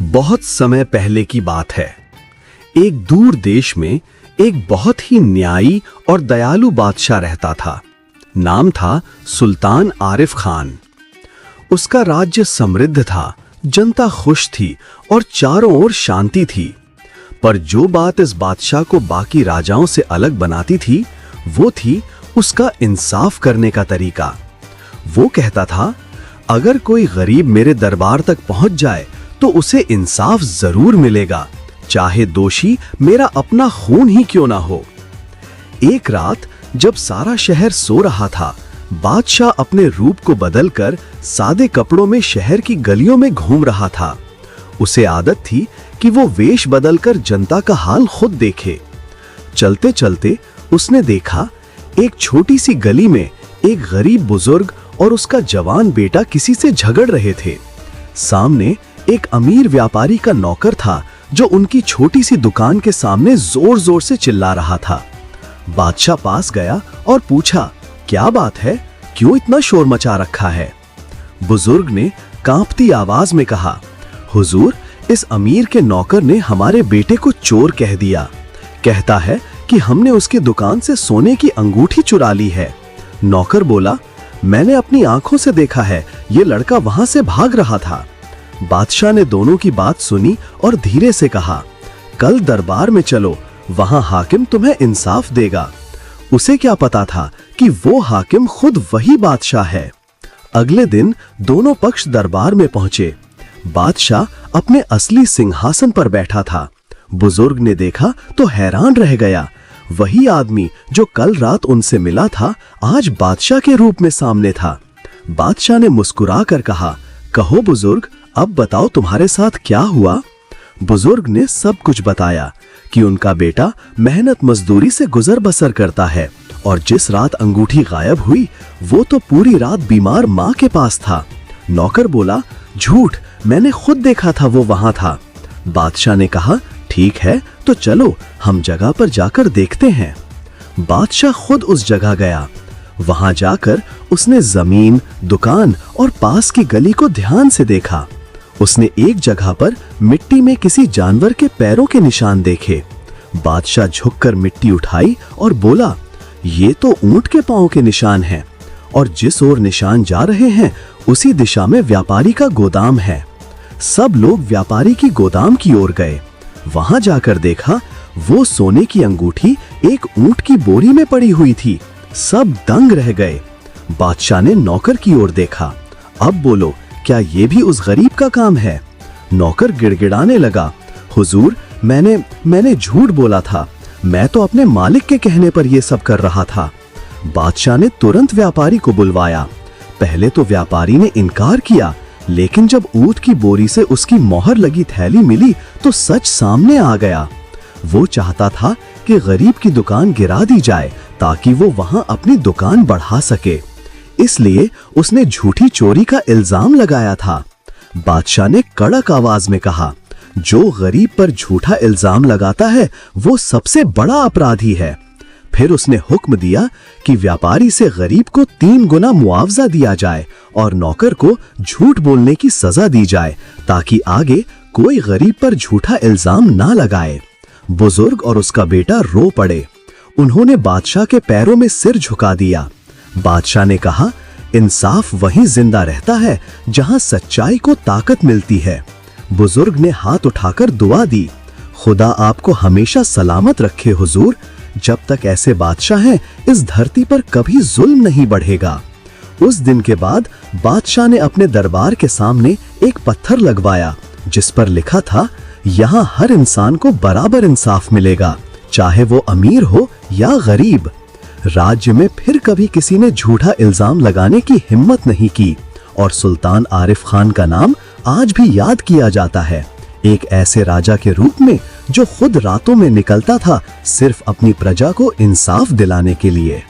बहुत समय पहले की बात है। एक दूर देश में एक बहुत ही न्यायी और दयालु बादशाह रहता था। नाम था सुल्तान आरिफ खान। उसका राज्य समृद्ध था, जनता खुश थी और चारों ओर शांति थी। पर जो बात इस बादशाह को बाकी राजाओं से अलग बनाती थी, वो थी उसका इंसाफ करने का तरीका। वो कहता था, अगर कोई गरीब मेरे दरबार तक पहुंच जाए तो उसे इंसाफ जरूर मिलेगा, चाहे दोषी मेरा अपना खून ही क्यों ना हो। एक रात जब सारा शहर सो रहा था, बादशाह अपने रूप को बदलकर सादे कपड़ों में शहर की गलियों में घूम रहा था। उसे आदत थी कि वो वेश बदलकर जनता का हाल खुद देखे। चलते चलते उसने देखा, एक छोटी सी गली में एक गरीब बुजुर्ग और उसका जवान बेटा किसी से झगड़ रहे थे। सामने एक अमीर व्यापारी का नौकर था जो उनकी छोटी सी दुकान के सामने जोर जोर से चिल्ला रहा था। बादशाह पास गया और पूछा, क्या बात है, क्यों इतना शोर मचा रखा है? बुजुर्ग ने कांपती आवाज में कहा, हुजूर, इस अमीर के नौकर ने हमारे बेटे को चोर कह दिया। कहता है कि हमने उसकी दुकान से सोने की अंगूठी चुरा ली है। नौकर बोला, मैंने अपनी आंखों से देखा है, ये लड़का वहां से भाग रहा था। बादशाह ने दोनों की बात सुनी और धीरे से कहा, कल दरबार में चलो, वहां हाकिम तुम्हें इंसाफ देगा। उसे क्या पता था कि वो हाकिम खुद वही बादशाह है। अगले दिन दोनों पक्ष दरबार में पहुंचे। बादशाह अपने असली सिंहासन पर बैठा था। बुजुर्ग ने देखा तो हैरान रह गया। वही आदमी जो कल रात उनसे मिला था, आज बादशाह के रूप में सामने था। बादशाह ने मुस्कुरा कर कहा, कहो बुजुर्ग, अब बताओ तुम्हारे साथ क्या हुआ? बुजुर्ग ने सब कुछ बताया कि उनका बेटा मेहनत मजदूरी से गुजर बसर करता है और जिस रात अंगूठी गायब हुई, वो तो पूरी रात बीमार माँ के पास था। नौकर बोला, झूठ, मैंने खुद देखा था, वो वहां था। बादशाह ने कहा, ठीक है, तो चलो हम जगह पर जाकर देखते हैं। बादशाह खुद उस जगह गया। वहां जाकर उसने जमीन, दुकान और पास की गली को ध्यान से देखा। उसने एक जगह पर मिट्टी में किसी जानवर के पैरों के निशान देखे। बादशाह झुककर मिट्टी उठाई और बोला, ये तो ऊंट के पांव के निशान हैं और जिस ओर निशान जा रहे हैं उसी दिशा में व्यापारी का गोदाम है। सब लोग व्यापारी की गोदाम की ओर गए। वहां जाकर देखा, वो सोने की अंगूठी एक ऊंट की बोरी में पड़ी हुई थी। सब दंग रह गए। बादशाह ने नौकर की ओर देखा, अब बोलो, क्या ये भी उस गरीब का काम है? नौकर गिड़गिड़ाने लगा, हुजूर, मैंने झूठ बोला था, मैं तो अपने मालिक के कहने पर यह सब कर रहा था। बादशाह ने तुरंत व्यापारी को बुलवाया। पहले तो व्यापारी ने इनकार किया, लेकिन जब ऊंट की बोरी से उसकी मोहर लगी थैली मिली तो सच सामने आ गया। वो चाहता था कि गरीब की दुकान गिरा दी जाए ताकि वो वहां अपनी दुकान बढ़ा सके, इसलिए उसने झूठी चोरी का इल्जाम लगाया था। बादशाह ने कड़क आवाज में कहा, जो गरीब पर झूठा इल्जाम लगाता है वो सबसे बड़ा अपराधी है। फिर उसने हुक्म दिया कि व्यापारी से गरीब को 3 गुना मुआवजा दिया जाए और नौकर को झूठ बोलने की सजा दी जाए ताकि आगे कोई गरीब पर झूठा इल्जाम ना लगाए। बुजुर्ग और उसका बेटा रो पड़े। उन्होंने बादशाह के पैरों में सिर झुका दिया। बादशाह ने कहा, इंसाफ वहीं जिंदा रहता है जहां सच्चाई को ताकत मिलती है। बुजुर्ग ने हाथ उठाकर दुआ दी, खुदा आपको हमेशा सलामत रखे हुजूर। जब तक ऐसे बादशाह हैं, इस धरती पर कभी जुल्म नहीं बढ़ेगा। उस दिन के बाद बादशाह ने अपने दरबार के सामने एक पत्थर लगवाया जिस पर लिखा था, यहाँ हर इंसान को बराबर इंसाफ मिलेगा, चाहे वो अमीर हो या गरीब। राज्य में फिर कभी किसी ने झूठा इल्जाम लगाने की हिम्मत नहीं की और सुल्तान आरिफ खान का नाम आज भी याद किया जाता है, एक ऐसे राजा के रूप में जो खुद रातों में निकलता था सिर्फ अपनी प्रजा को इंसाफ दिलाने के लिए।